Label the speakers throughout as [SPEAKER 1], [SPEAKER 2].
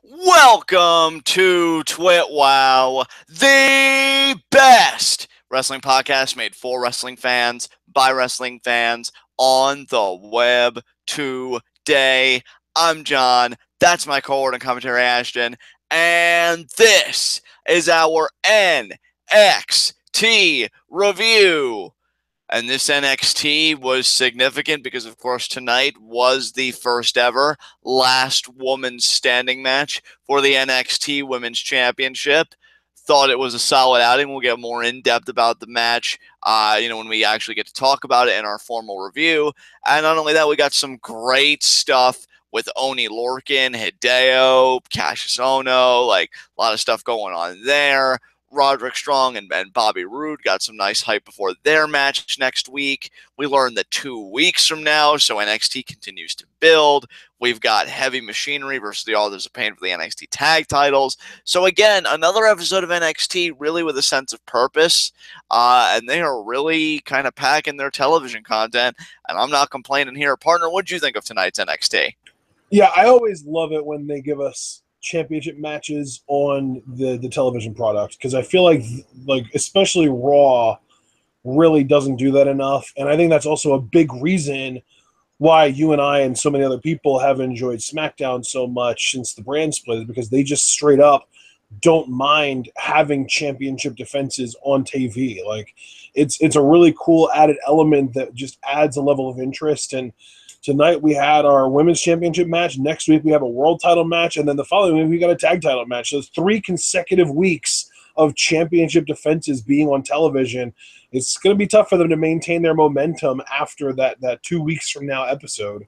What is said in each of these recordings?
[SPEAKER 1] Welcome to TWitWoW, the best wrestling podcast made for wrestling fans by wrestling fans on the web today. I'm John. That's my co-host commentary, Ashton. And this is our NXT review. And this NXT was significant because, of course, tonight was the first ever last woman standing match for the NXT Women's Championship. Thought it was a solid outing. We'll get more in depth about the match, when we actually get to talk about it in our formal review. And not only that, we got some great stuff with Oni Lorcan, Hideo, Cassius Ohno, like a lot of stuff going on there. Roderick Strong and Bobby Roode got some nice hype before their match next week. We learned that 2 weeks from now, so NXT continues to build. We've got Heavy Machinery versus the Authors of Pain for the NXT tag titles. So again, another episode of NXT really with a sense of purpose, and they are really kind of packing their television content, and I'm not complaining here. Partner, what did you think of tonight's NXT?
[SPEAKER 2] Yeah, I always love it when they give us championship matches on the television product, because I feel like especially Raw really doesn't do that enough, and I think that's also a big reason why you and I and so many other people have enjoyed SmackDown so much since the brand split, is because they just straight up don't mind having championship defenses on TV. Like it's a really cool added element that just adds a level of interest. And tonight we had our women's championship match. Next week we have a world title match, and then the following week we got a tag title match. So 3 consecutive weeks of championship defenses being on television. It's going to be tough for them to maintain their momentum after that 2 weeks from now episode.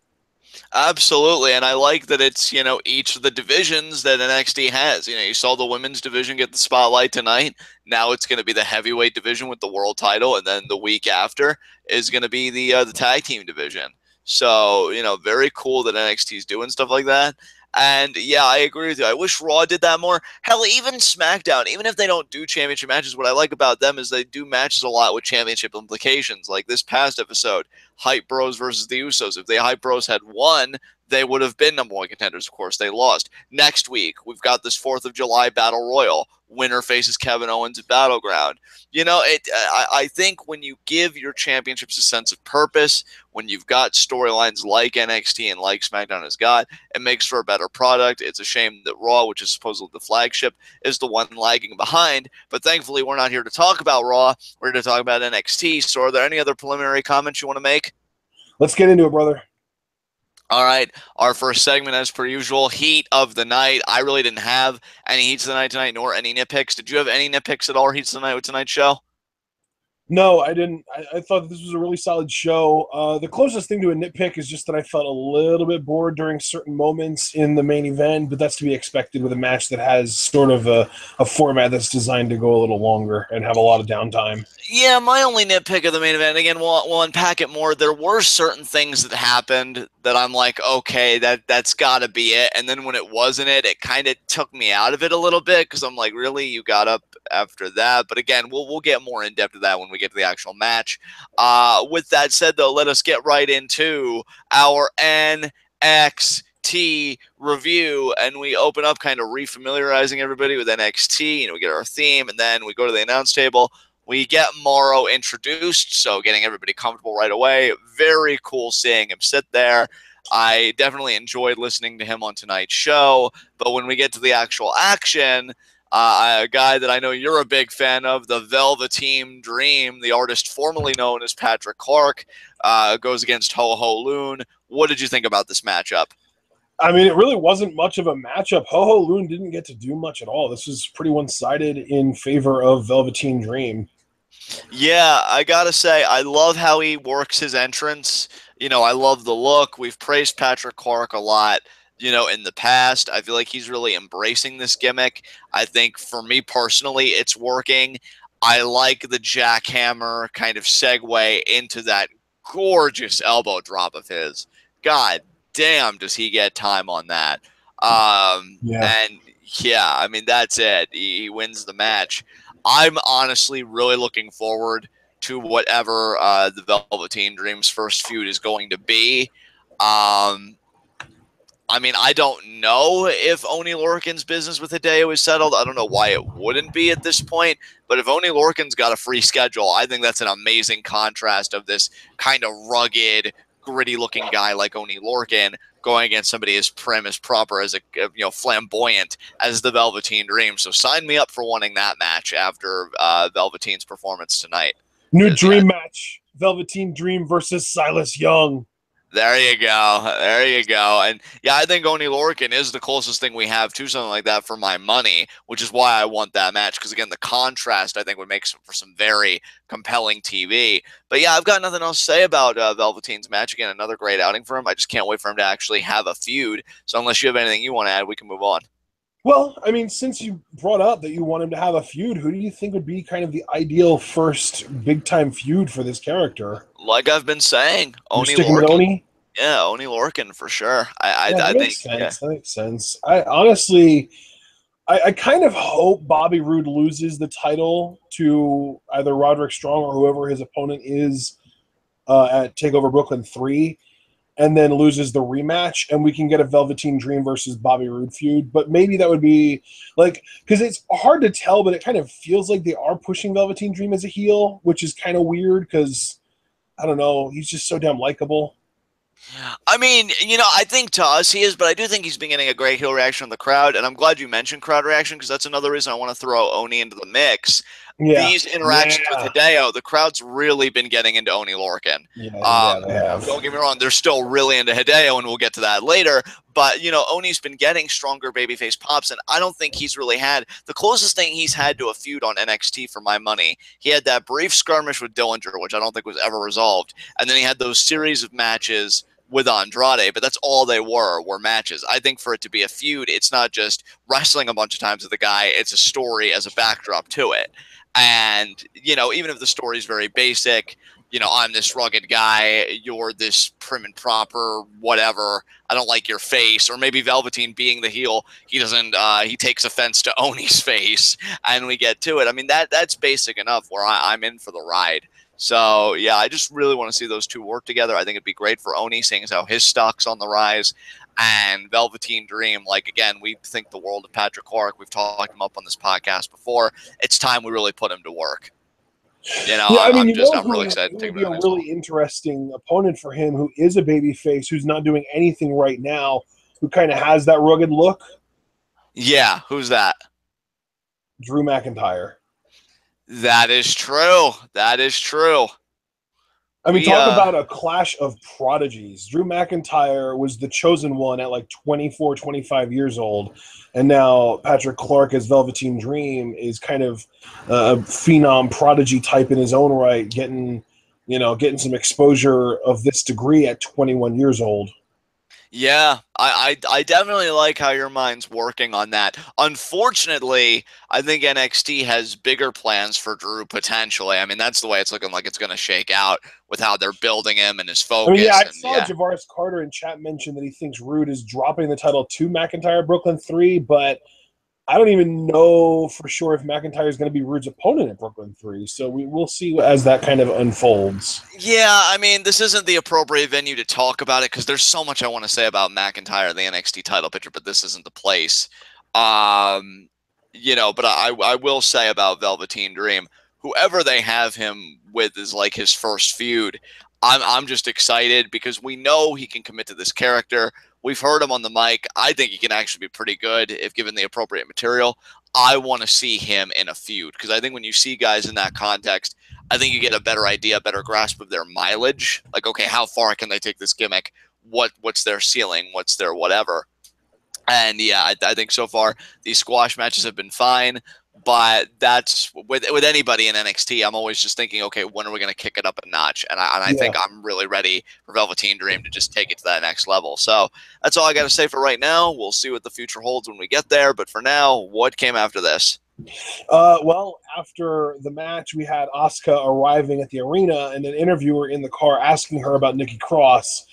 [SPEAKER 1] Absolutely, and I like that it's, each of the divisions that NXT has. You saw the women's division get the spotlight tonight. Now it's going to be the heavyweight division with the world title, and then the week after is going to be the tag team division. So, very cool that NXT is doing stuff like that. And yeah, I agree with you. I wish Raw did that more. Hell, even SmackDown, even if they don't do championship matches, what I like about them is they do matches a lot with championship implications. Like this past episode, Hype Bros versus the Usos. If the Hype Bros had won, they would have been number one contenders. Of course, they lost. Next week, we've got this 4th of July Battle Royal. Winner faces Kevin Owens at Battleground. I think when you give your championships a sense of purpose, when you've got storylines like NXT and like SmackDown has got, it makes for a better product. It's a shame that Raw, which is supposedly the flagship, is the one lagging behind. But thankfully, we're not here to talk about Raw. We're here to talk about NXT. So are there any other preliminary comments you want to make?
[SPEAKER 2] Let's get into it, brother.
[SPEAKER 1] All right, our first segment, as per usual, Heat of the Night. I really didn't have any Heats of the Night tonight, nor any nitpicks. Did you have any nitpicks at all, or Heats of the Night with tonight's show?
[SPEAKER 2] No, I didn't. I thought this was a really solid show. The closest thing to a nitpick is just that I felt a little bit bored during certain moments in the main event, but that's to be expected with a match that has sort of a format that's designed to go a little longer and have a lot of downtime.
[SPEAKER 1] Yeah, my only nitpick of the main event, again, we'll unpack it more. There were certain things that happened that I'm like, okay, that's got to be it. And then when it wasn't it kind of took me out of it a little bit, because I'm like, really? You got up after that? But again, we'll get more in depth of that when we get to the actual match. With that said, though, let us get right into our NXT review, and we open up kind of refamiliarizing everybody with NXT. We get our theme, and then we go to the announce table. We get Morrow introduced, so getting everybody comfortable right away. Very cool seeing him sit there. I definitely enjoyed listening to him on tonight's show, but when we get to the actual action, a guy that I know you're a big fan of, the Velveteen Dream, the artist formerly known as Patrick Clark, goes against Ho Ho Loon. What did you think about this matchup?
[SPEAKER 2] I mean, it really wasn't much of a matchup. Ho Ho Loon didn't get to do much at all. This was pretty one-sided in favor of Velveteen Dream.
[SPEAKER 1] Yeah, I gotta say, I love how he works his entrance. I love the look. We've praised Patrick Clark a lot, in the past. I feel like he's really embracing this gimmick. I think for me personally, it's working. I like the jackhammer kind of segue into that gorgeous elbow drop of his. God damn, does he get time on that? And yeah, I mean, that's it. He wins the match. I'm honestly really looking forward to whatever the Velveteen Dream's first feud is going to be. I mean, I don't know if Oni Lorcan's business with Hideo is settled. I don't know why it wouldn't be at this point. But if Oni Lorcan's got a free schedule, I think that's an amazing contrast of this kind of rugged, gritty-looking guy like Oni Lorcan going against somebody as prim, as proper, as flamboyant as the Velveteen Dream. So sign me up for wanting that match after Velveteen's performance tonight.
[SPEAKER 2] New dream match: Velveteen Dream versus Silas Young.
[SPEAKER 1] There you go. There you go. And yeah, I think Oni Lorcan is the closest thing we have to something like that for my money, which is why I want that match. Because again, the contrast I think would make for some very compelling TV. But yeah, I've got nothing else to say about Velveteen's match. Again, another great outing for him. I just can't wait for him to actually have a feud. So unless you have anything you want to add, we can move on.
[SPEAKER 2] Well, I mean, since you brought up that you want him to have a feud, who do you think would be kind of the ideal first big-time feud for this character?
[SPEAKER 1] Like I've been saying, Oni
[SPEAKER 2] Lorcan. Oni?
[SPEAKER 1] Yeah, Oni Lorcan for sure. I
[SPEAKER 2] that
[SPEAKER 1] think
[SPEAKER 2] makes sense. Yeah. That makes sense. I honestly, I kind of hope Bobby Roode loses the title to either Roderick Strong or whoever his opponent is at TakeOver Brooklyn 3. And then loses the rematch, and we can get a Velveteen Dream versus Bobby Roode feud. But maybe that would be like, because it's hard to tell, but it kind of feels like they are pushing Velveteen Dream as a heel, which is kind of weird because I don't know, he's just so damn likable.
[SPEAKER 1] I mean, I think to us he is, but I do think he's been getting a great heel reaction from the crowd, and I'm glad you mentioned crowd reaction because that's another reason I want to throw Oni into the mix. Yeah. These interactions with Hideo, the crowd's really been getting into Oni Lorcan.
[SPEAKER 2] Yeah, they have.
[SPEAKER 1] Don't get me wrong, they're still really into Hideo, and we'll get to that later. But, Oni's been getting stronger babyface pops, and I don't think he's really had the closest thing he's had to a feud on NXT for my money. He had that brief skirmish with Dillinger, which I don't think was ever resolved, and then he had those series of matches with Andrade, but that's all they were matches. I think for it to be a feud, it's not just wrestling a bunch of times with the guy, it's a story as a backdrop to it. And, even if the story is very basic, I'm this rugged guy, you're this prim and proper, whatever, I don't like your face, or maybe Velveteen being the heel, he doesn't, he takes offense to Oni's face, and we get to it. I mean, that's basic enough where I'm in for the ride. So, yeah, I just really want to see those two work together. I think it'd be great for Oni, seeing as how his stock's on the rise. And Velveteen Dream, again, we think the world of Patrick Clark. We've talked him up on this podcast before. It's time we really put him to work. I'm really excited to take him to the next level.
[SPEAKER 2] Really interesting opponent for him who is a babyface, who's not doing anything right now, who kind of has that rugged look.
[SPEAKER 1] Yeah, who's that?
[SPEAKER 2] Drew McIntyre.
[SPEAKER 1] That is true. That is true.
[SPEAKER 2] I mean, talk about a clash of prodigies. Drew McIntyre was the chosen one at 24, 25 years old. And now Patrick Clark as Velveteen Dream is kind of a phenom prodigy type in his own right, getting some exposure of this degree at 21 years old.
[SPEAKER 1] Yeah, I definitely like how your mind's working on that. Unfortunately, I think NXT has bigger plans for Drew potentially. I mean, that's the way it's looking like it's going to shake out with how they're building him and his focus.
[SPEAKER 2] I saw Javaris Carter in chat mention that he thinks Roode is dropping the title to McIntyre Brooklyn 3, but I don't even know for sure if McIntyre is going to be Roode's opponent at Brooklyn 3, so we'll see as that kind of unfolds.
[SPEAKER 1] Yeah, I mean, this isn't the appropriate venue to talk about it because there's so much I want to say about McIntyre, the NXT title picture, but this isn't the place. But I will say about Velveteen Dream, whoever they have him with is his first feud. I'm just excited because we know he can commit to this character. We've heard him on the mic. I think he can actually be pretty good if given the appropriate material. I want to see him in a feud because I think when you see guys in that context, I think you get a better idea, a better grasp of their mileage. Okay, how far can they take this gimmick? What's their ceiling? What's their whatever? And yeah, I think so far these squash matches have been fine. But that's with anybody in NXT, I'm always just thinking, okay, when are we going to kick it up a notch? And I think I'm really ready for Velveteen Dream to just take it to that next level. So that's all I got to say for right now. We'll see what the future holds when we get there. But for now, what came after this?
[SPEAKER 2] Well, after the match, we had Asuka arriving at the arena and an interviewer in the car asking her about Nikki Cross.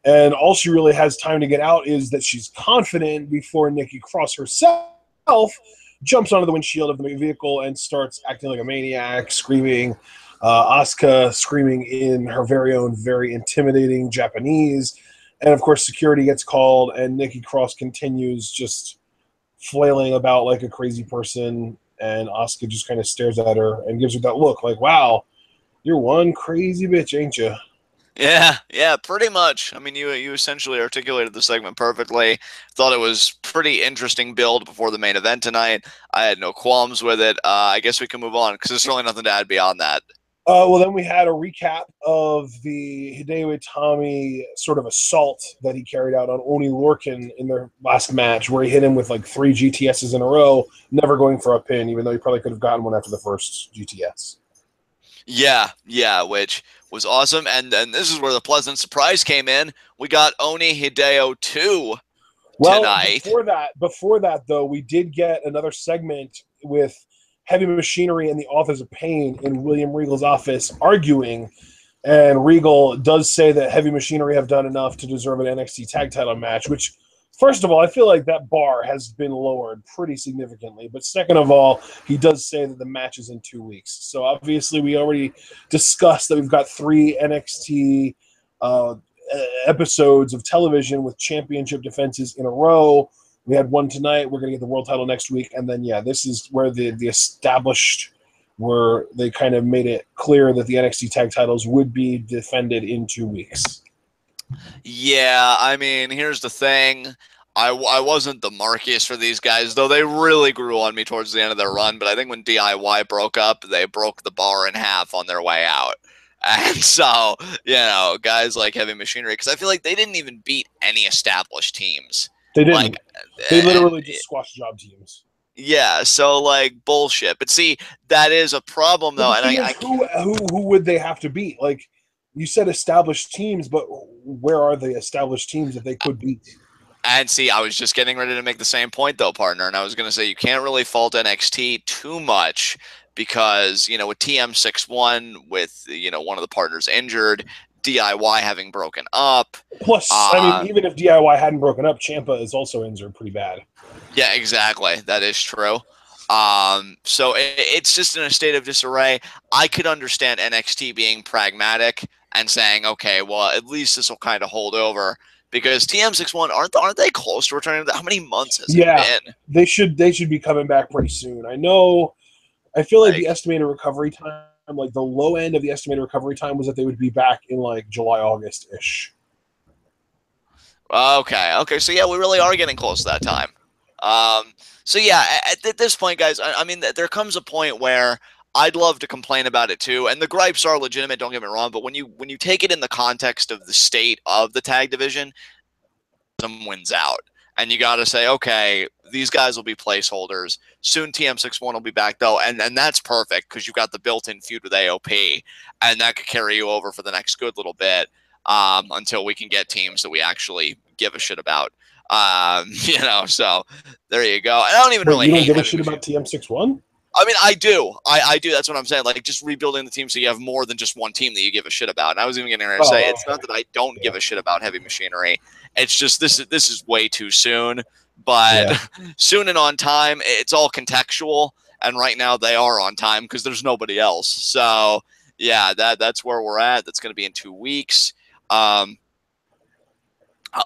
[SPEAKER 2] And all she really has time to get out is that she's confident before Nikki Cross herself jumps onto the windshield of the vehicle and starts acting like a maniac, screaming. Asuka screaming in her very own, very intimidating Japanese. And of course, security gets called, and Nikki Cross continues just flailing about like a crazy person. And Asuka just kind of stares at her and gives her that look like, wow, you're one crazy bitch, ain't you?
[SPEAKER 1] Yeah, pretty much. I mean, you essentially articulated the segment perfectly. Thought it was pretty interesting build before the main event tonight. I had no qualms with it. I guess we can move on because there's really nothing to add beyond that.
[SPEAKER 2] Well, then we had a recap of the Hideo Itami sort of assault that he carried out on Oni Lorcan in their last match, where he hit him with like 3 GTSs in a row, never going for a pin, even though he probably could have gotten one after the first GTS.
[SPEAKER 1] Yeah, which was awesome. And this is where the pleasant surprise came in. We got Oni Hideo 2
[SPEAKER 2] Well,
[SPEAKER 1] tonight.
[SPEAKER 2] before that though, we did get another segment with Heavy Machinery and the Authors of Pain in William Regal's office arguing, and Regal does say that Heavy Machinery have done enough to deserve an NXT tag title match, which, first of all, I feel like that bar has been lowered pretty significantly. But second of all, he does say that the match is in 2 weeks. So obviously we already discussed that we've got 3 NXT episodes of television with championship defenses in a row. We had one tonight. We're going to get the world title next week. And then, yeah, this is where the established, where they kind of made it clear that the NXT tag titles would be defended in 2 weeks.
[SPEAKER 1] Yeah, I mean, here's the thing. I wasn't the markiest for these guys, though they really grew on me towards the end of their run. But I think when DIY broke up, they broke the bar in half on their way out. And so, guys like Heavy Machinery, because I feel like they didn't even beat any established teams.
[SPEAKER 2] They didn't.
[SPEAKER 1] Like,
[SPEAKER 2] They literally just squashed job teams.
[SPEAKER 1] Yeah, so like bullshit. But see, that is a problem though, and
[SPEAKER 2] who would they have to beat? Like you said, established teams, but where are the established teams that they could beat?
[SPEAKER 1] And see, I was just getting ready to make the same point though, partner, and I was going to say you can't really fault NXT too much because with TM61, with one of the partners injured, DIY having broken up.
[SPEAKER 2] Plus, I mean, even if DIY hadn't broken up, Ciampa is also injured pretty bad.
[SPEAKER 1] Yeah, exactly. That is true. So it's just in a state of disarray. I could understand NXT being pragmatic and saying, okay, well, at least this will kind of hold over because TM61 aren't they close to returning? How many months has it been?
[SPEAKER 2] They should be coming back pretty soon. I feel like the estimated recovery time, like the low end of the estimated recovery time, was that they would be back in like July, August ish.
[SPEAKER 1] Okay. So yeah, we really are getting close to that time. So yeah, at this point, guys, I mean, there comes a point where I'd love to complain about it too, and the gripes are legitimate. Don't get me wrong, but when you take it in the context of the state of the tag division, some wins out, and you got to say, okay, these guys will be placeholders. Soon, TM61 will be back though, and that's perfect because you've got the built-in feud with AOP, and that could carry you over for the next good little bit until we can get teams that we actually give a shit about. So there you go. I don't even really
[SPEAKER 2] you don't give a shit about TM61.
[SPEAKER 1] I mean, I do. I do. That's what I'm saying. Like, just rebuilding the team so you have more than just one team that you give a shit about. And I was even getting ready to say, it's not that I don't give a shit about Heavy Machinery. It's just this is way too soon. But soon and on time, it's all contextual. And right now they are on time because there's nobody else. So, yeah, that's where we're at. That's going to be in 2 weeks.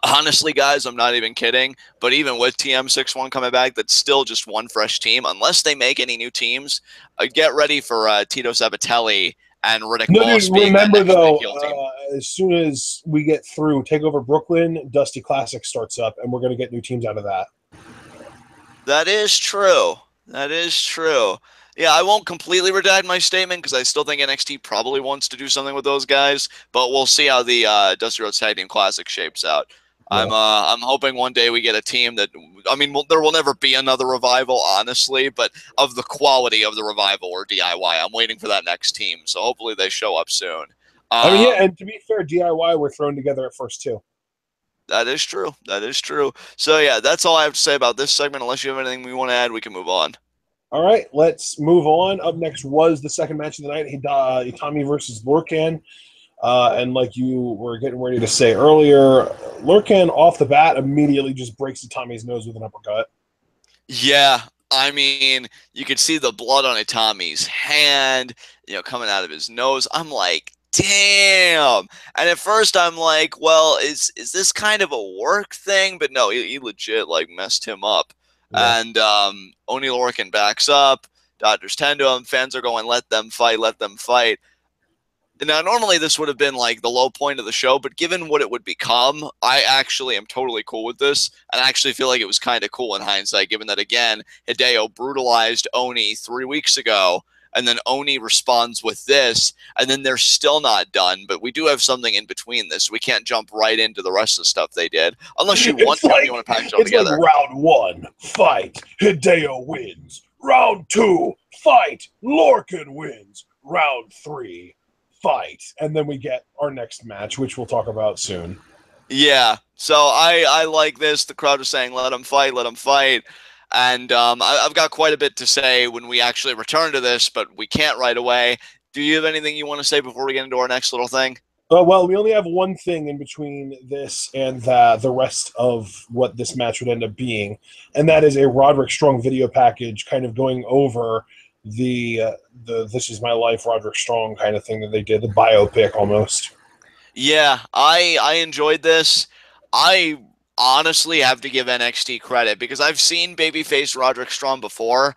[SPEAKER 1] Honestly, guys, I'm not even kidding. But even with TM61 coming back, that's still just one fresh team. Unless they make any new teams, get ready for Tito Sabatelli and Riddick Moss being
[SPEAKER 2] remember though, as soon as we get through TakeOver Brooklyn, Dusty Classic starts up, and we're going to get new teams out of that.
[SPEAKER 1] That is true. Yeah, I won't completely redact my statement because I still think NXT probably wants to do something with those guys, but we'll see how the Dusty Rhodes Tag Team Classic shapes out. Yeah. I'm hoping one day we get a team that, I mean, there will never be another Revival, honestly, but of the quality of the Revival or DIY, I'm waiting for that next team, so hopefully they show up soon.
[SPEAKER 2] And to be fair, DIY were thrown together at first too.
[SPEAKER 1] That is true. So yeah, that's all I have to say about this segment. Unless you have anything we want to add, we can move on.
[SPEAKER 2] All right, let's move on. Up next was the second match of the night, Itami versus Lorcan. And like you were getting ready to say earlier, Lorcan off the bat immediately just breaks Itami's nose with an uppercut.
[SPEAKER 1] Yeah, I mean, you could see the blood on Itami's hand, coming out of his nose. I'm like, damn. And at first I'm like, well, is this kind of a work thing? But no, he legit like messed him up.
[SPEAKER 2] Yeah.
[SPEAKER 1] And Oni Lorcan backs up. Doctors tend to him. Fans are going, let them fight, let them fight. Now, normally this would have been like the low point of the show, but given what it would become, I actually am totally cool with this. And I actually feel like it was kind of cool in hindsight, given that, again, Hideo brutalized Oni 3 weeks ago, and then Oni responds with this, and then they're still not done. But we do have something in between this. We can't jump right into the rest of the stuff they did, unless you want to, and you want to package it all
[SPEAKER 2] It's like
[SPEAKER 1] together.
[SPEAKER 2] round 1, fight, Hideo wins. Round 2, fight, Lorcan wins. Round 3, fight, and then we get our next match, which we'll talk about soon.
[SPEAKER 1] Yeah, so I like this. The crowd is saying, let them fight, let them fight. And I've got quite a bit to say when we actually return to this, but we can't right away. Do you have anything you want to say before we get into our next little thing?
[SPEAKER 2] Well, we only have one thing in between this and the rest of what this match would end up being, and that is a Roderick Strong video package kind of going over the This Is My Life Roderick Strong kind of thing that they did, the biopic almost.
[SPEAKER 1] Yeah, I enjoyed this. I honestly have to give NXT credit because I've seen babyface Roderick Strong before.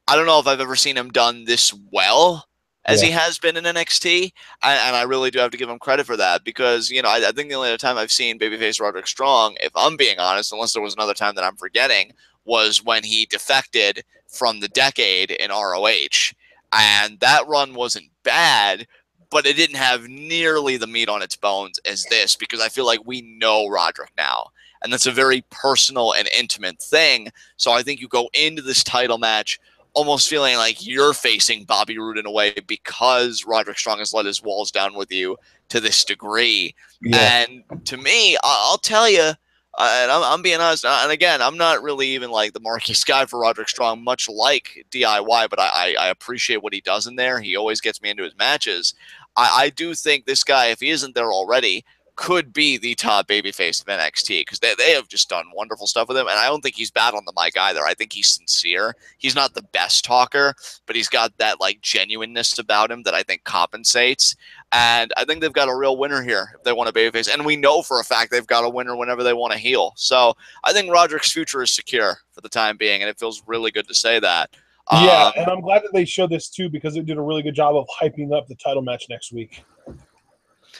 [SPEAKER 1] I don't know if I've ever seen him done this well as he has been in NXT, and I really do have to give him credit for that because, you know, I think the only other time I've seen babyface Roderick Strong, if I'm being honest, unless there was another time that I'm forgetting, was when he defected from the Decade in ROH, and that run wasn't bad, but it didn't have nearly the meat on its bones as this because I feel like we know Roderick now. And that's a very personal and intimate thing. So I think you go into this title match almost feeling like you're facing Bobby Roode in a way because Roderick Strong has let his walls down with you to this degree.
[SPEAKER 2] Yeah.
[SPEAKER 1] And to me, I'll tell you, and I'm being honest, and again, I'm not really even like the marquee guy for Roderick Strong, much like DIY, but I appreciate what he does in there. He always gets me into his matches. I do think this guy, if he isn't there already, could be the top babyface of NXT because they have just done wonderful stuff with him. And I don't think he's bad on the mic either. I think he's sincere. He's not the best talker, but he's got that like genuineness about him that I think compensates. And I think they've got a real winner here if they want a babyface. And we know for a fact they've got a winner whenever they want to heel. So I think Roderick's future is secure for the time being. And it feels really good to say that.
[SPEAKER 2] Yeah, and I'm glad that they showed this too because it did a really good job of hyping up the title match next week.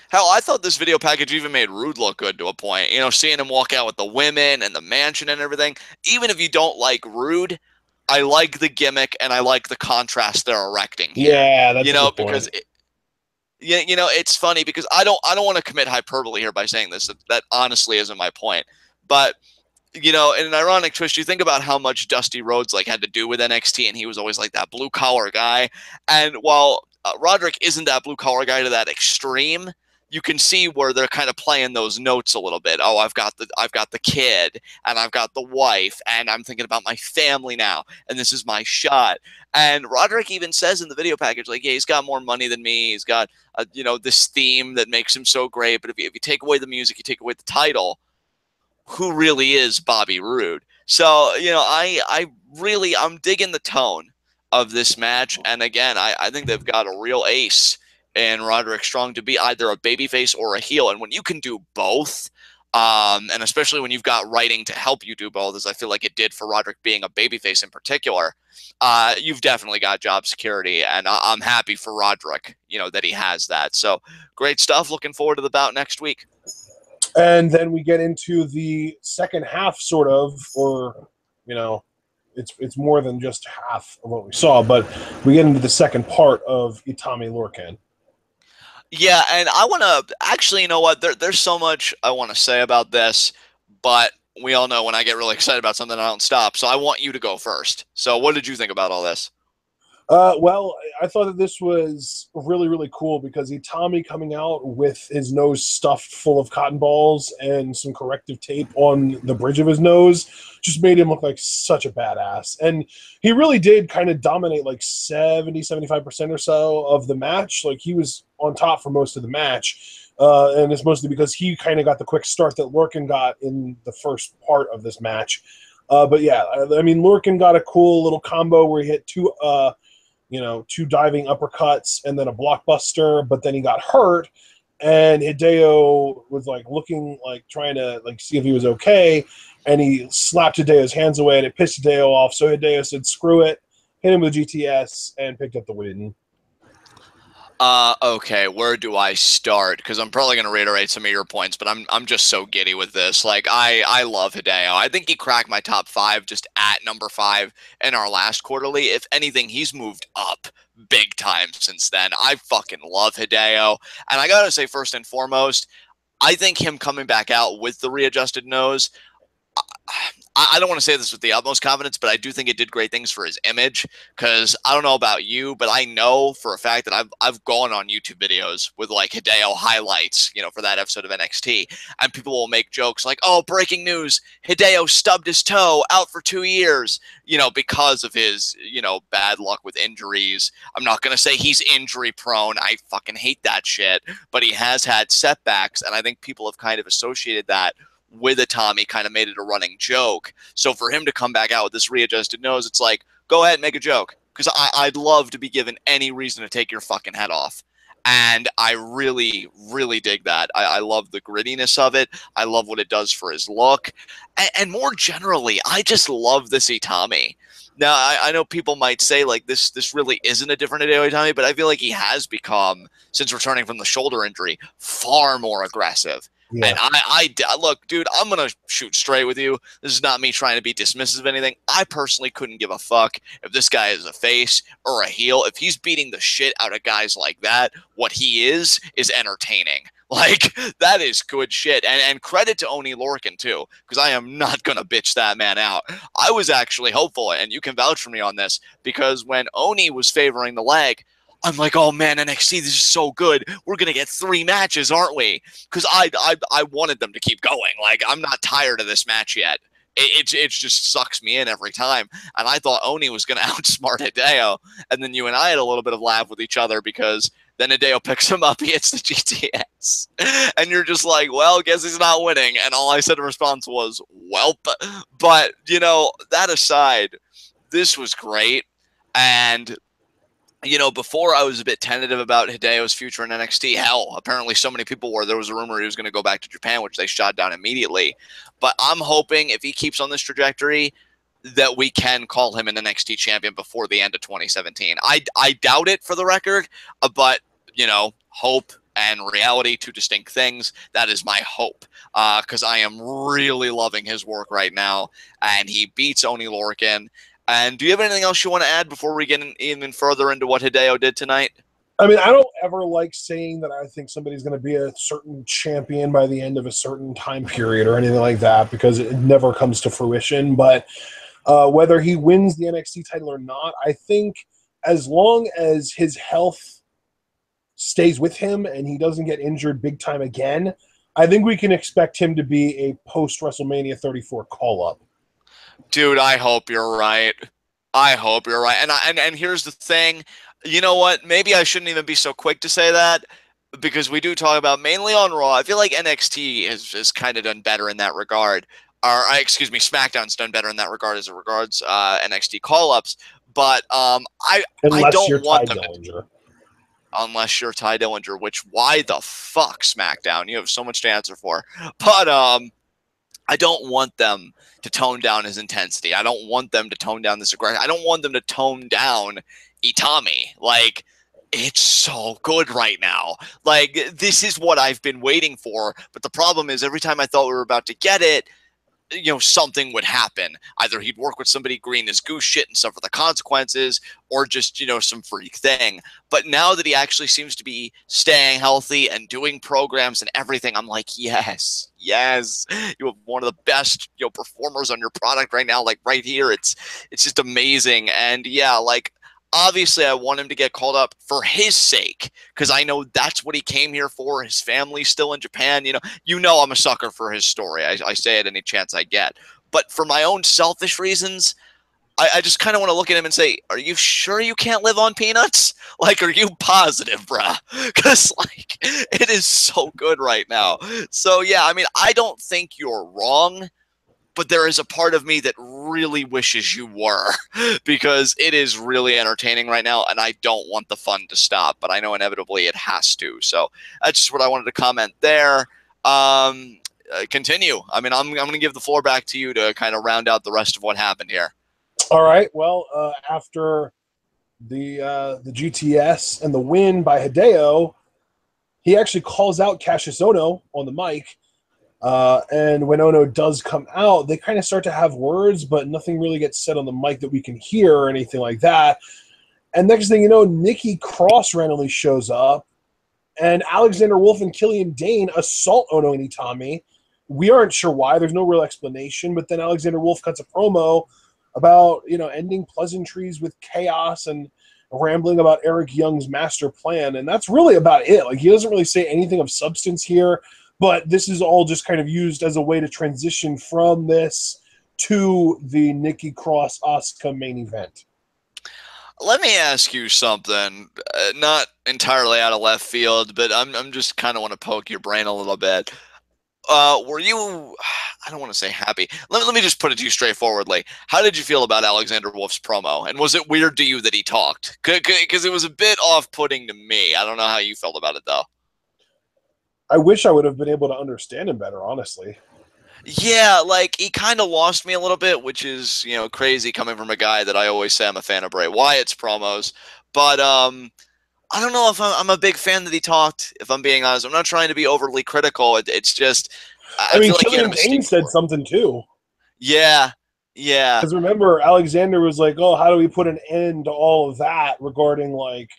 [SPEAKER 1] Hell, I thought this video package even made Rude look good to a point. You know, seeing him walk out with the women and the mansion and everything. Even if you don't like Rude, I like the gimmick and I like the contrast they're erecting here.
[SPEAKER 2] Yeah, that's
[SPEAKER 1] you know,
[SPEAKER 2] a good
[SPEAKER 1] because
[SPEAKER 2] point.
[SPEAKER 1] you know, it's funny because I don't want to commit hyperbole here by saying this. That honestly isn't my point. But you know, in an ironic twist, you think about how much Dusty Rhodes like had to do with NXT, and he was always like that blue collar guy. And while Roderick isn't that blue collar guy to that extreme, you can see where they're kind of playing those notes a little bit. Oh, I've got the kid, and I've got the wife, and I'm thinking about my family now, and this is my shot. And Roderick even says in the video package, like, yeah, he's got more money than me. He's got you know, this theme that makes him so great. But if you take away the music, you take away the title, who really is Bobby Roode? So, you know, I'm digging the tone of this match. And again, I think they've got a real ace in Roderick Strong to be either a babyface or a heel. And when you can do both, and especially when you've got writing to help you do both, as I feel like it did for Roderick being a babyface in particular, you've definitely got job security. And I'm happy for Roderick, you know, that he has that. So great stuff. Looking forward to the bout next week.
[SPEAKER 2] And then we get into the second half, sort of, or, you know, it's more than just half of what we saw, but we get into the second part of Itami Lorcan.
[SPEAKER 1] Yeah, and I want to actually, you know what? There's so much I want to say about this, but we all know when I get really excited about something, I don't stop. So I want you to go first. So what did you think about all this?
[SPEAKER 2] Well, I thought that this was really, really cool because Itami coming out with his nose stuffed full of cotton balls and some corrective tape on the bridge of his nose just made him look like such a badass. And he really did kind of dominate like 70-75% or so of the match. Like he was on top for most of the match. And it's mostly because he kind of got the quick start that Lorcan got in the first part of this match. But yeah, I mean, Lorcan got a cool little combo where he hit two two diving uppercuts and then a blockbuster, but then he got hurt, and Hideo was like looking, like trying to like see if he was okay, and he slapped Hideo's hands away, and it pissed Hideo off. So Hideo said, "Screw it," hit him with GTS, and picked up the win.
[SPEAKER 1] Okay, where do I start? Because I'm probably going to reiterate some of your points, but I'm just so giddy with this. Like, I love Hideo. I think he cracked my top 5 just at number 5 in our last quarterly. If anything, he's moved up big time since then. I fucking love Hideo. And I got to say, first and foremost, I think him coming back out with the readjusted nose, I don't want to say this with the utmost confidence, but I do think it did great things for his image. Because I don't know about you, but I know for a fact that I've gone on YouTube videos with like Hideo highlights, for that episode of NXT, and people will make jokes like, "Oh, breaking news: Hideo stubbed his toe, out for 2 years," because of his bad luck with injuries. I'm not gonna say he's injury prone. I fucking hate that shit, but he has had setbacks, and I think people have kind of associated that with a Tommy, kind of made it a running joke. So for him to come back out with this readjusted nose, it's like, go ahead and make a joke. Because I'd love to be given any reason to take your fucking head off. And I really, really dig that. I love the grittiness of it. I love what it does for his look. And more generally, I just love this Itami. Now, I know people might say, like, this really isn't a different Hideo Itami, but I feel like he has become, since returning from the shoulder injury, far more aggressive.
[SPEAKER 2] Yeah.
[SPEAKER 1] And I look, dude, I'm going to shoot straight with you. This is not me trying to be dismissive of anything. I personally couldn't give a fuck if this guy is a face or a heel. If he's beating the shit out of guys like that, what he is entertaining. Like, that is good shit. And credit to Oni Lorcan, too, because I am not going to bitch that man out. I was actually hopeful, and you can vouch for me on this, because when Oni was favoring the leg, I'm like, oh man, NXT, this is so good. We're gonna get 3 matches, aren't we? Because I wanted them to keep going. Like, I'm not tired of this match yet. It just sucks me in every time. And I thought Oni was gonna outsmart Hideo. And then you and I had a little bit of laugh with each other, because then Hideo picks him up, he hits the GTS. And you're just like, well, guess he's not winning. And all I said in response was, welp. But, that aside, this was great. And before I was a bit tentative about Hideo's future in NXT. Hell, apparently so many people were. There was a rumor he was going to go back to Japan, which they shot down immediately. But I'm hoping if he keeps on this trajectory that we can call him an NXT champion before the end of 2017. I doubt it, for the record, but, hope and reality, 2 distinct things. That is my hope, because I am really loving his work right now, and he beats Oni Lorcan. And do you have anything else you want to add before we get even further into what Hideo did tonight?
[SPEAKER 2] I mean, I don't ever like saying that I think somebody's going to be a certain champion by the end of a certain time period or anything like that, because it never comes to fruition. But whether he wins the NXT title or not, I think as long as his health stays with him and he doesn't get injured big time again, I think we can expect him to be a post-WrestleMania 34 call-up.
[SPEAKER 1] Dude, I hope you're right. I hope you're right. And here's the thing. You know what? Maybe I shouldn't even be so quick to say that, because we do talk about mainly on Raw. I feel like NXT has kind of done better in that regard. Or, excuse me, SmackDown's done better in that regard as it regards NXT call-ups. But I don't want them to. Unless you're Ty Dillinger, which, why the fuck, SmackDown? You have so much to answer for. But I don't want them to tone down his intensity. I don't want them to tone down this aggression. I don't want them to tone down Itami. Like, it's so good right now. Like, this is what I've been waiting for. But the problem is, every time I thought we were about to get it, something would happen. Either he'd work with somebody green as goose shit and suffer the consequences, or just, some freak thing. But now that he actually seems to be staying healthy and doing programs and everything, I'm like, yes, you have one of the best, performers on your product right now, like right here. It's just amazing. And yeah, like, obviously, I want him to get called up for his sake, because I know that's what he came here for. His family's still in Japan. I'm a sucker for his story. I say it any chance I get. But for my own selfish reasons, I just kind of want to look at him and say, are you sure you can't live on peanuts? Like, are you positive, bruh? Because, like, it is so good right now. So, yeah, I mean, I don't think you're wrong. but there is a part of me that really wishes you were because it is really entertaining right now, and I don't want the fun to stop, but I know inevitably it has to. So that's just what I wanted to comment there. Continue. I mean, I'm going to give the floor back to you to kind of round out the rest of what happened here.
[SPEAKER 2] All right. Well, after the GTS and the win by Hideo, he actually calls out Cassius Ohno on the mic. And when Ono does come out, they kind of start to have words, but nothing really gets said on the mic that we can hear or anything like that. And next thing you know, Nikki Cross randomly shows up, and Alexander Wolf and Killian Dane assault Ono and Itami. We aren't sure why. There's no real explanation. But then Alexander Wolf cuts a promo about, ending pleasantries with chaos and rambling about Eric Young's master plan. And that's really about it. Like, he doesn't really say anything of substance here. But this is all just kind of used as a way to transition from this to the Nikki Cross Asuka main event.
[SPEAKER 1] Let me ask you something, not entirely out of left field, but I'm just kind of want to poke your brain a little bit. Were you, I don't want to say happy. Let me just put it to you straightforwardly. How did you feel about Alexander Wolf's promo? And was it weird to you that he talked? Because it was a bit off-putting to me. I don't know how you felt about it, though.
[SPEAKER 2] I wish I would have been able to understand him better, honestly.
[SPEAKER 1] Yeah, like, he kind of lost me a little bit, which is, crazy coming from a guy that I always say I'm a fan of Bray Wyatt's promos. But, I don't know if I'm a big fan that he talked, if I'm being honest. I'm not trying to be overly critical. It's just,
[SPEAKER 2] I mean,
[SPEAKER 1] feel like
[SPEAKER 2] Killian Dane said something, too.
[SPEAKER 1] Yeah, yeah.
[SPEAKER 2] Because remember, Alexander was like, oh, how do we put an end to all of that regarding, like,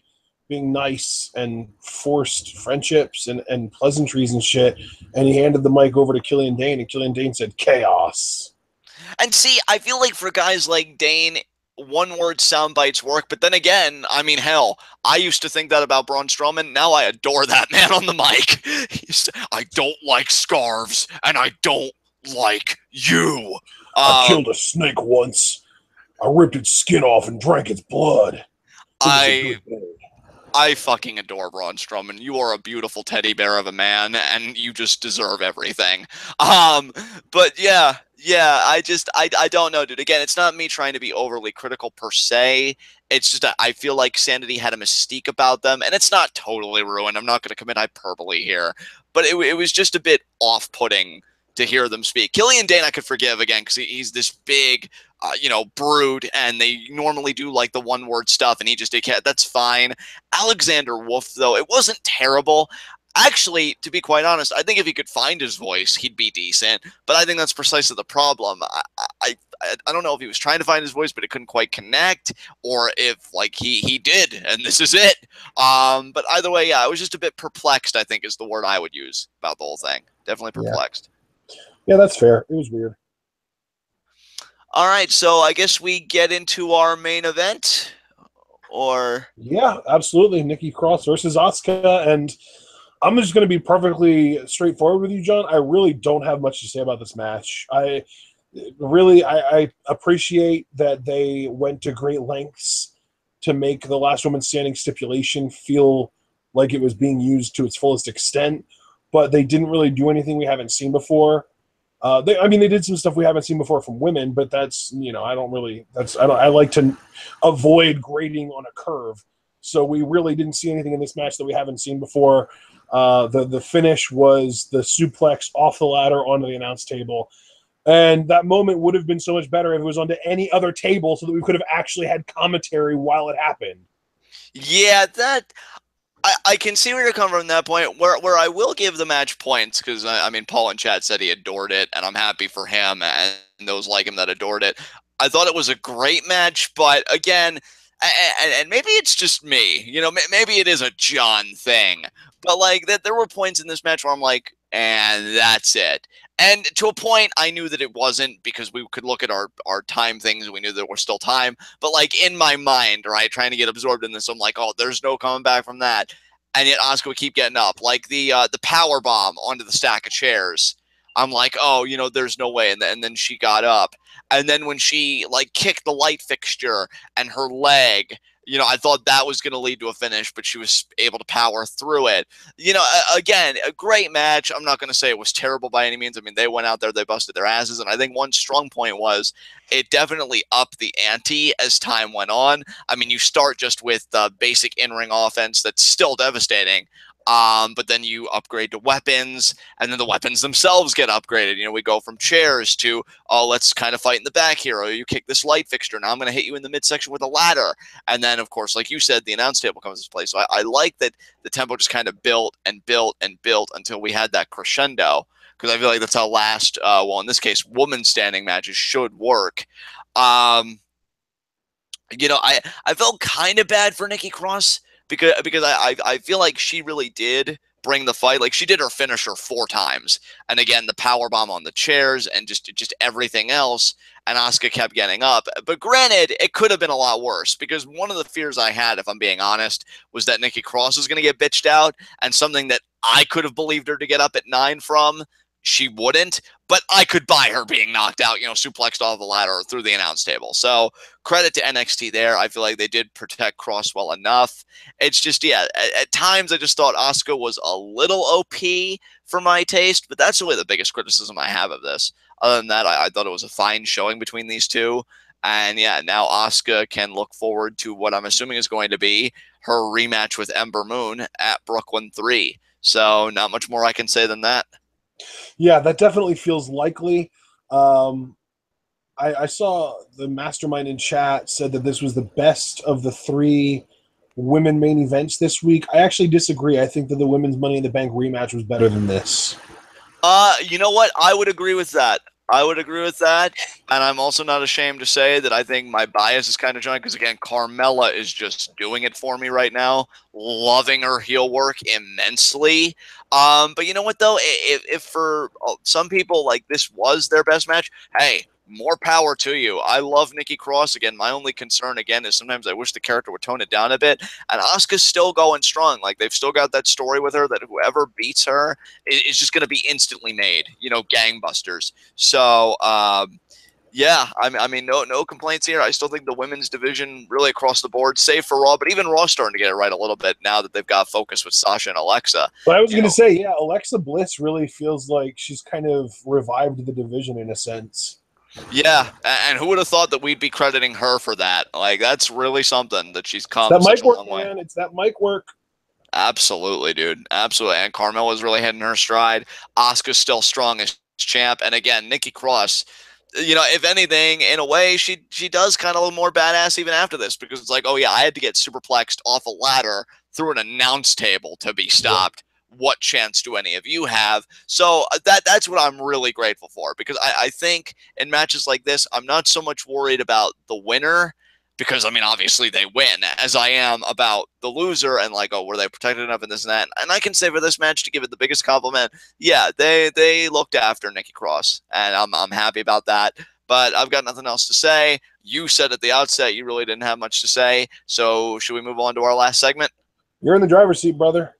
[SPEAKER 2] being nice and forced friendships and pleasantries and shit. And he handed the mic over to Killian Dane, and Killian Dane said, chaos.
[SPEAKER 1] And see, I feel like for guys like Dane, one-word sound bites work, but then again, I mean, hell, I used to think that about Braun Strowman. Now I adore that man on the mic. I don't like scarves, and I don't like you.
[SPEAKER 2] I killed a snake once. I ripped its skin off and drank its blood.
[SPEAKER 1] I fucking adore Braun Strowman. You are a beautiful teddy bear of a man, and you just deserve everything. But yeah, I don't know, dude. Again, it's not me trying to be overly critical per se. It's just that I feel like Sanity had a mystique about them, and it's not totally ruined. I'm not going to commit hyperbole here, but it was just a bit off-putting to hear them speak. Killian Dane I could forgive, again, because he's this big, brood, and they normally do like the one-word stuff, and he just did. That's fine. Alexander Wolf, though, it wasn't terrible. Actually, to be quite honest, I think if he could find his voice, he'd be decent. But I think that's precisely the problem. I don't know if he was trying to find his voice, but it couldn't quite connect, or if like he did, and this is it. But either way, yeah, I was just a bit perplexed, I think is the word I would use about the whole thing. Definitely perplexed.
[SPEAKER 2] Yeah, that's fair. It was weird.
[SPEAKER 1] All right, so I guess we get into our main event, or
[SPEAKER 2] yeah, absolutely. Nikki Cross versus Asuka, and I'm just going to be perfectly straightforward with you, John. I really don't have much to say about this match. I appreciate that they went to great lengths to make the last woman standing stipulation feel like it was being used to its fullest extent, but they didn't really do anything we haven't seen before. They did some stuff we haven't seen before from women, but that's, I like to avoid grading on a curve. So we really didn't see anything in this match that we haven't seen before. The finish was the suplex off the ladder onto the announce table. And that moment would have been so much better if it was onto any other table so that we could have actually had commentary while it happened.
[SPEAKER 1] Yeah, I can see where you're coming from that point, where I will give the match points, because, I mean, Paul in chat said he adored it, and I'm happy for him and those like him that adored it. I thought it was a great match, but again, and maybe it's just me, maybe it is a John thing, but like that there were points in this match where I'm like, and that's it. And to a point, I knew that it wasn't, because we could look at our time things and we knew there was still time. But like in my mind, right, trying to get absorbed in this, I'm like, oh, there's no coming back from that. And yet Asuka would keep getting up, like the power bomb onto the stack of chairs. I'm like, oh, there's no way. And then she got up. And then when she like kicked the light fixture and her leg, You know, I thought that was going to lead to a finish, but she was able to power through it. You know, again, a great match. I'm not going to say it was terrible by any means. I mean, they went out there, they busted their asses. And I think one strong point was it definitely upped the ante as time went on. I mean, you start just with the basic in-ring offense that's still devastating. But then you upgrade to weapons, and then the weapons themselves get upgraded. You know, we go from chairs to, oh, let's kind of fight in the back here. Or you kick this light fixture. Now I'm going to hit you in the midsection with a ladder. And then, of course, like you said, the announce table comes into play. So I like that the tempo just kind of built and built and built until we had that crescendo. Because I feel like that's how last, well, in this case, woman standing matches should work. You know, I felt kind of bad for Nikki Cross because I feel like she really did bring the fight. Like, she did her finisher 4 times, and again the power bomb on the chairs and just everything else. And Asuka kept getting up. But granted, it could have been a lot worse, because one of the fears I had, if I'm being honest, was that Nikki Cross was going to get bitched out, and something that I could have believed her to get up at 9 from, she wouldn't. But I could buy her being knocked out, you know, suplexed off the ladder or through the announce table. So credit to NXT there. I feel like they did protect Cross well enough. It's just, yeah, at times I just thought Asuka was a little OP for my taste, but that's really the biggest criticism I have of this. Other than that, I thought it was a fine showing between these two. And yeah, now Asuka can look forward to what I'm assuming is going to be her rematch with Ember Moon at Brooklyn 3. So not much more I can say than that.
[SPEAKER 2] Yeah, that definitely feels likely. I saw the mastermind in chat said that this was the best of the 3 women main events this week. I actually disagree. I think that the women's Money in the Bank rematch was better than this.
[SPEAKER 1] You know what? I would agree with that. I would agree with that. And I'm also not ashamed to say that I think my bias is kind of joined because, again, Carmella is just doing it for me right now. Loving her heel work immensely. But you know what, though? If for some people, like, this was their best match, hey, more power to you. I love Nikki Cross. Again, my only concern, again, is sometimes I wish the character would tone it down a bit. And Asuka's still going strong. Like, they've still got that story with her that whoever beats her is just going to be instantly made, you know, gangbusters. So, yeah, I mean, no complaints here. I still think the women's division really across the board, save for Raw, but even Raw's starting to get it right a little bit now that they've got focus with Sasha and Alexa.
[SPEAKER 2] But I was going to say, yeah, Alexa Bliss really feels like she's kind of revived the division in a sense.
[SPEAKER 1] Yeah, and who would have thought that we'd be crediting her for that? Like, that's really something that she's come
[SPEAKER 2] that
[SPEAKER 1] such
[SPEAKER 2] mic
[SPEAKER 1] a
[SPEAKER 2] work,
[SPEAKER 1] long way.
[SPEAKER 2] man. It's that mic work.
[SPEAKER 1] Absolutely, dude. Absolutely. And Carmella's really hitting her stride. Asuka's still strong as champ. And again, Nikki Cross, you know, if anything, in a way, she does kind of a little more badass even after this, because it's like, oh yeah, I had to get superplexed off a ladder through an announce table to be stopped. Yeah. What chance do any of you have? So that's what I'm really grateful for, because I think in matches like this, I'm not so much worried about the winner, because, I mean, obviously they win, as I am about the loser and like, oh, were they protected enough in this and that? And I can say for this match, to give it the biggest compliment, yeah, they looked after Nikki Cross, and I'm happy about that. But I've got nothing else to say. You said at the outset you really didn't have much to say, so should we move on to our last segment?
[SPEAKER 2] You're in the driver's seat, brother.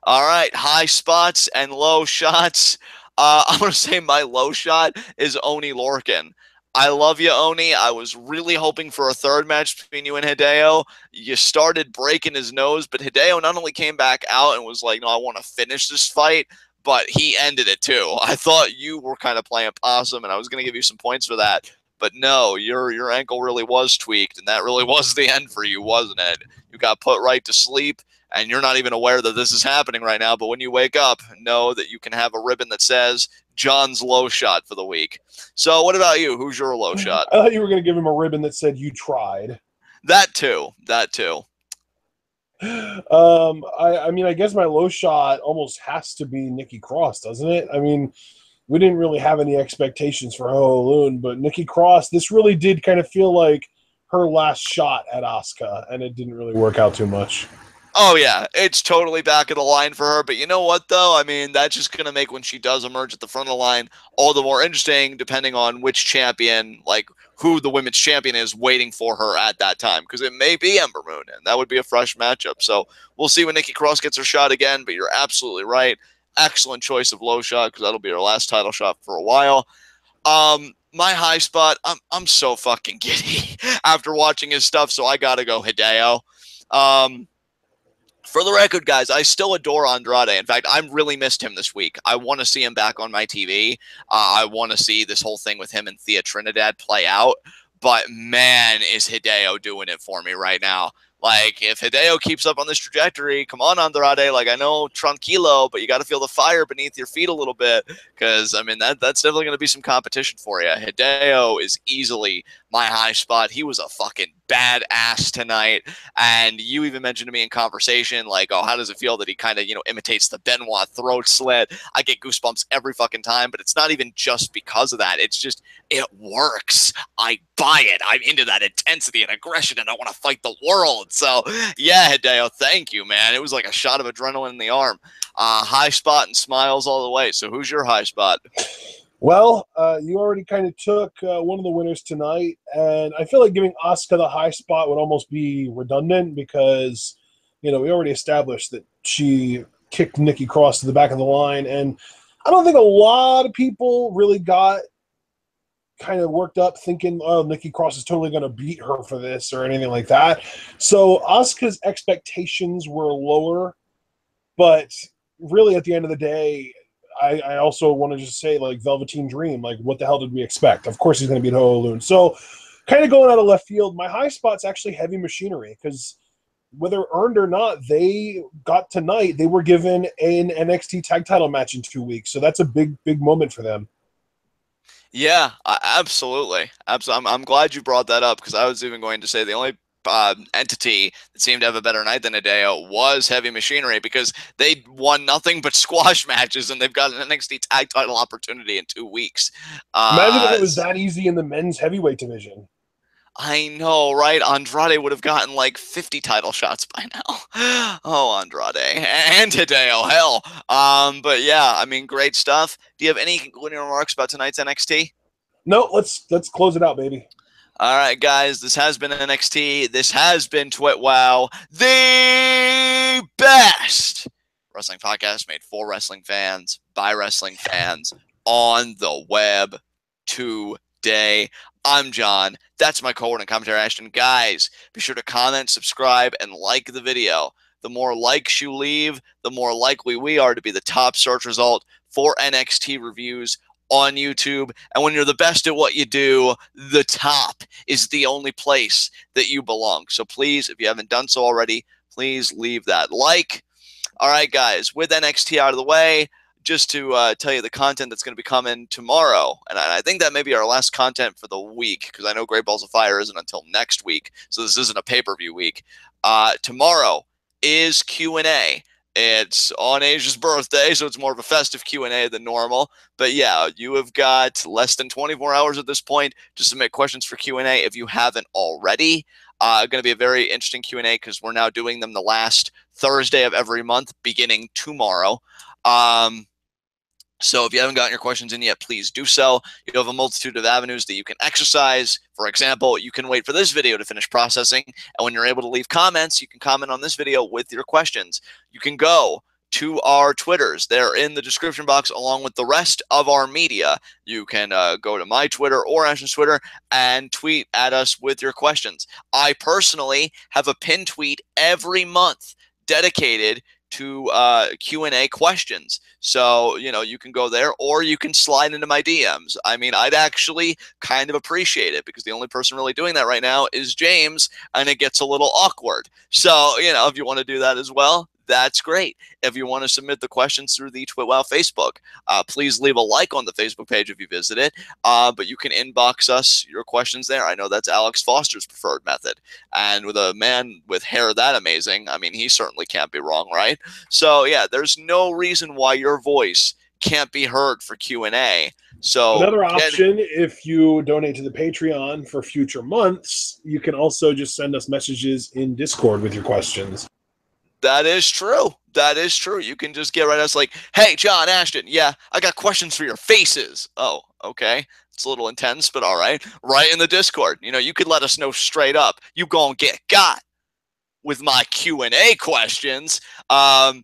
[SPEAKER 1] All right, high spots and low shots. I'm going to say my low shot is Oni Lorcan. I love you, Oni. I was really hoping for a third match between you and Hideo. You started breaking his nose, but Hideo not only came back out and was like, no, I want to finish this fight, but he ended it too. I thought you were kind of playing possum, and I was going to give you some points for that. But no, your ankle really was tweaked, and that really was the end for you, wasn't it? You got put right to sleep, and you're not even aware that this is happening right now. But when you wake up, know that you can have a ribbon that says John's low shot for the week. So what about you? Who's your low shot?
[SPEAKER 2] I thought you were going to give him a ribbon that said you tried.
[SPEAKER 1] That too. That too.
[SPEAKER 2] I mean, I guess my low shot almost has to be Nikki Cross, doesn't it? I mean, we didn't really have any expectations for Ho Loon, but Nikki Cross, this really did kind of feel like her last shot at Asuka, and it didn't really work out too much.
[SPEAKER 1] Oh, yeah, it's totally back of the line for her. But you know what, though? I mean, that's just going to make when she does emerge at the front of the line all the more interesting, depending on which champion, like who the women's champion is waiting for her at that time. Because it may be Ember Moon, and that would be a fresh matchup. So we'll see when Nikki Cross gets her shot again. But you're absolutely right. Excellent choice of low shot, because that'll be her last title shot for a while. My high spot, I'm so fucking giddy after watching his stuff, so I gotta go Hideo. Um, for the record, guys, I still adore Andrade. In fact, I really missed him this week. I want to see him back on my TV. I want to see this whole thing with him and Thea Trinidad play out. But man, is Hideo doing it for me right now. Like, if Hideo keeps up on this trajectory, come on, Andrade. Like, I know Tranquilo, but you got to feel the fire beneath your feet a little bit. Because, I mean, that's definitely going to be some competition for you. Hideo is easily my high spot. He was a fucking badass tonight. And you even mentioned to me in conversation, like, oh, how does it feel that he kind of, imitates the Benoit throat slit? I get goosebumps every fucking time, but it's not even just because of that. It's just, it works. I buy it. I'm into that intensity and aggression, and I want to fight the world. So, yeah, Hideo, thank you, man. It was like a shot of adrenaline in the arm. High spot and smiles all the way. So, who's your high spot?
[SPEAKER 2] Well, you already kind of took one of the winners tonight, and I feel like giving Asuka the high spot would almost be redundant because, we already established that she kicked Nikki Cross to the back of the line, and I don't think a lot of people really got kind of worked up thinking, oh, Nikki Cross is totally going to beat her for this or anything like that. So Asuka's expectations were lower, but really at the end of the day, I also want to just say, like, Velveteen Dream, like, what the hell did we expect? Of course he's going to beat Ho Loon. So kind of going out of left field, my high spot's actually Heavy Machinery because whether earned or not, they got tonight. They were given an NXT tag title match in 2 weeks. So that's a big, big moment for them.
[SPEAKER 1] Yeah, absolutely. Absolutely. I'm glad you brought that up because I was even going to say the only entity that seemed to have a better night than Hideo was Heavy Machinery because they won nothing but squash matches and they've got an NXT tag title opportunity in 2 weeks.
[SPEAKER 2] Imagine if it was that easy in the men's heavyweight division.
[SPEAKER 1] I know, right? Andrade would have gotten like 50 title shots by now. Oh, Andrade and Hideo, hell. But yeah, I mean, great stuff. Do you have any concluding remarks about tonight's NXT?
[SPEAKER 2] No, let's close it out, baby.
[SPEAKER 1] All right, guys, this has been NXT. This has been TWitWoW, the best wrestling podcast made for wrestling fans, by wrestling fans, on the web today. I'm John. That's my co-word and commentary, Ashton. Guys, be sure to comment, subscribe, and like the video. The more likes you leave, the more likely we are to be the top search result for NXT reviews on YouTube. And when you're the best at what you do, the top is the only place that you belong. So please, if you haven't done so already, please leave that like. All right, guys, with NXT out of the way, just to tell you the content that's going to be coming tomorrow. And I think that may be our last content for the week because I know Great Balls of Fire isn't until next week. So this isn't a pay-per-view week. Tomorrow is Q&A. It's on Asia's birthday, so it's more of a festive Q&A than normal. But yeah, you have got less than 24 hours at this point to submit questions for Q&A if you haven't already. Going to be a very interesting Q&A because we're now doing them the last Thursday of every month, beginning tomorrow. So if you haven't gotten your questions in yet, please do so. You have a multitude of avenues that you can exercise. For example, you can wait for this video to finish processing. And when you're able to leave comments, you can comment on this video with your questions. You can go to our Twitters. They're in the description box along with the rest of our media. You can go to my Twitter or Ashton's Twitter and tweet at us with your questions. I personally have a pinned tweet every month dedicated to Q&A questions. So, you can go there or you can slide into my DMs. I mean, I'd actually kind of appreciate it because the only person really doing that right now is James, and it gets a little awkward. So, if you want to do that as well, that's great. If you want to submit the questions through the TWitWoW Facebook, please leave a like on the Facebook page if you visit it. But you can inbox us your questions there. I know that's Alex Foster's preferred method. And with a man with hair that amazing, I mean, he certainly can't be wrong, right? So, yeah, there's no reason why your voice can't be heard for Q&A. So
[SPEAKER 2] another option, if you donate to the Patreon for future months, you can also just send us messages in Discord with your questions.
[SPEAKER 1] That is true. That is true. You can just get right at us like, hey, John Ashton, yeah, I got questions for your faces. Oh, okay. It's a little intense, but all right. Right in the Discord. You could let us know straight up. You gonna get got with my Q&A questions. And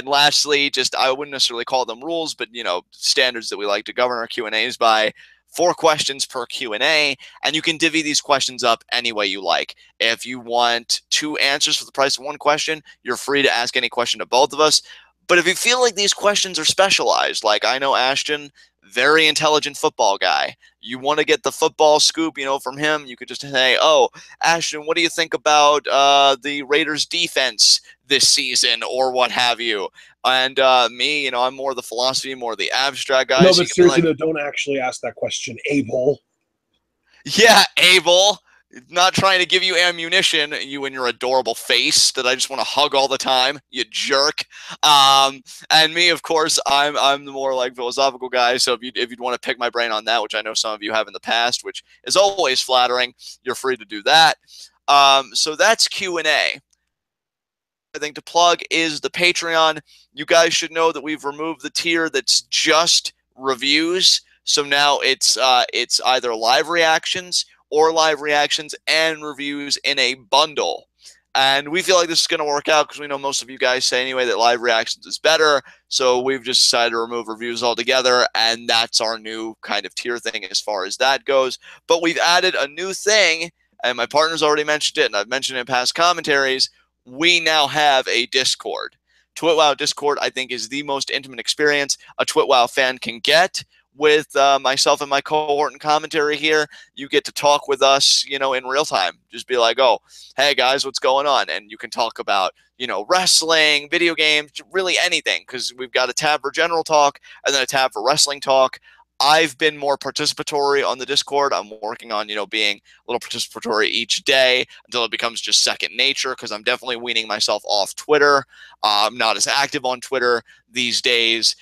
[SPEAKER 1] lastly, I wouldn't necessarily call them rules, but, standards that we like to govern our Q&As by. 4 questions per Q&A, and you can divvy these questions up any way you like. If you want 2 answers for the price of 1 question, you're free to ask any question to both of us. But if you feel like these questions are specialized, like I know Ashton, very intelligent football guy, you want to get the football scoop, from him, you could just say, oh, Ashton, what do you think about the Raiders defense this season, or what have you? And me, I'm more the philosophy, more the abstract guy.
[SPEAKER 2] No,
[SPEAKER 1] So
[SPEAKER 2] but
[SPEAKER 1] you can be
[SPEAKER 2] seriously,
[SPEAKER 1] like,
[SPEAKER 2] though, don't actually ask that question, Abel.
[SPEAKER 1] yeah, Abel. Not trying to give you ammunition, you and your adorable face that I just want to hug all the time, you jerk. And me, of course, I'm the more like philosophical guy. So if you'd want to pick my brain on that, which I know some of you have in the past, which is always flattering, you're free to do that. So that's Q&A. I think to plug is the Patreon. You guys should know that we've removed the tier that's just reviews. So now it's either live reactions or live reactions and reviews in a bundle. And we feel like this is going to work out because we know most of you guys say anyway that live reactions is better. So we've just decided to remove reviews altogether, and that's our new kind of tier thing as far as that goes. But we've added a new thing, and my partner's already mentioned it, and I've mentioned it in past commentaries. We now have a Discord. TWitWoW Discord, I think, is the most intimate experience a TWitWoW fan can get with myself and my cohort and commentary here. You get to talk with us, in real time. Just be like, oh, hey, guys, what's going on? And you can talk about, wrestling, video games, really anything, because we've got a tab for general talk and then a tab for wrestling talk. I've been more participatory on the Discord. I'm working on, being a little participatory each day until it becomes just second nature, because I'm definitely weaning myself off Twitter. I'm not as active on Twitter these days.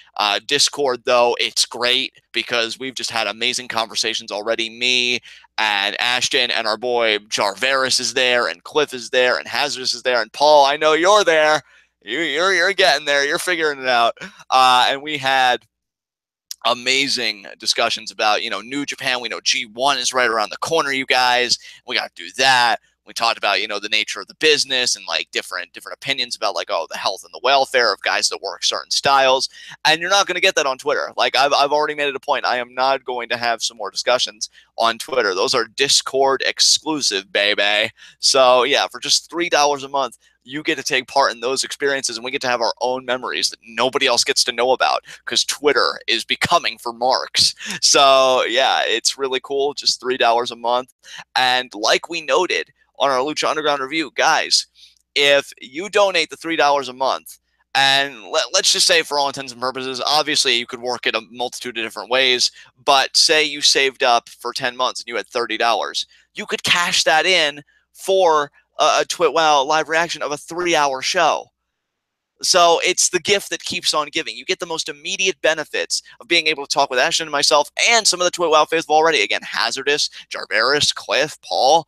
[SPEAKER 1] Discord, though, it's great because we've just had amazing conversations already. Me and Ashton and our boy Jarveris is there, and Cliff is there, and Hazardous is there, and Paul, I know you're there. You're getting there. You're figuring it out. And we had amazing discussions about, New Japan. We know G1 is right around the corner, you guys. We got to do that. We talked about, the nature of the business and like different opinions about like, oh, the health and the welfare of guys that work certain styles. And you're not going to get that on Twitter. Like I've already made it a point. I am not going to have some more discussions on Twitter. Those are Discord exclusive, baby. So yeah, for just $3 a month, you get to take part in those experiences, and we get to have our own memories that nobody else gets to know about because Twitter is becoming for marks. So yeah, it's really cool. Just $3 a month. And like we noted on our Lucha Underground review, guys, if you donate the $3 a month, and let's just say for all intents and purposes, obviously you could work it a multitude of different ways, but say you saved up for 10 months and you had $30, you could cash that in for a TWitWoW live reaction of a 3-hour show. So it's the gift that keeps on giving. You get the most immediate benefits of being able to talk with Ashton and myself and some of the TWitWoW faithful already. Again, Hazardous, Jarveris, Cliff, Paul.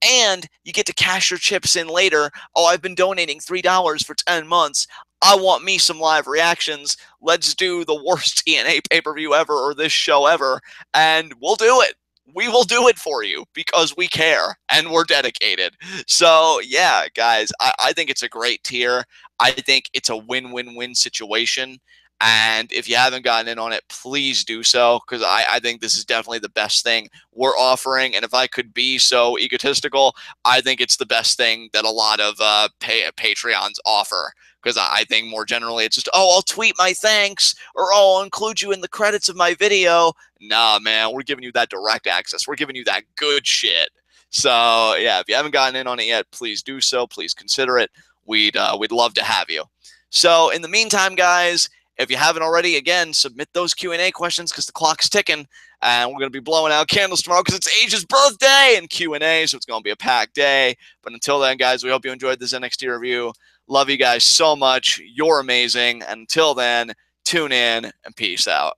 [SPEAKER 1] And you get to cash your chips in later. Oh, I've been donating $3 for 10 months. I want me some live reactions. Let's do the worst TNA pay-per-view ever or this show ever, and we'll do it. We will do it for you because we care and we're dedicated. So yeah, guys, I think it's a great tier. I think it's a win-win-win situation. And if you haven't gotten in on it, please do so, because I think this is definitely the best thing we're offering. And if I could be so egotistical, I think it's the best thing that a lot of Patreons offer. Because I think more generally it's just, oh, I'll tweet my thanks, or oh, I'll include you in the credits of my video. Nah, man, we're giving you that direct access. We're giving you that good shit. So yeah, if you haven't gotten in on it yet, please do so. Please consider it. We'd love to have you. So in the meantime, guys, if you haven't already, again, submit those Q&A questions because the clock's ticking, and we're going to be blowing out candles tomorrow because it's Asia's birthday and Q&A, so it's going to be a packed day. But until then, guys, we hope you enjoyed this NXT review. Love you guys so much. You're amazing. And until then, tune in and peace out.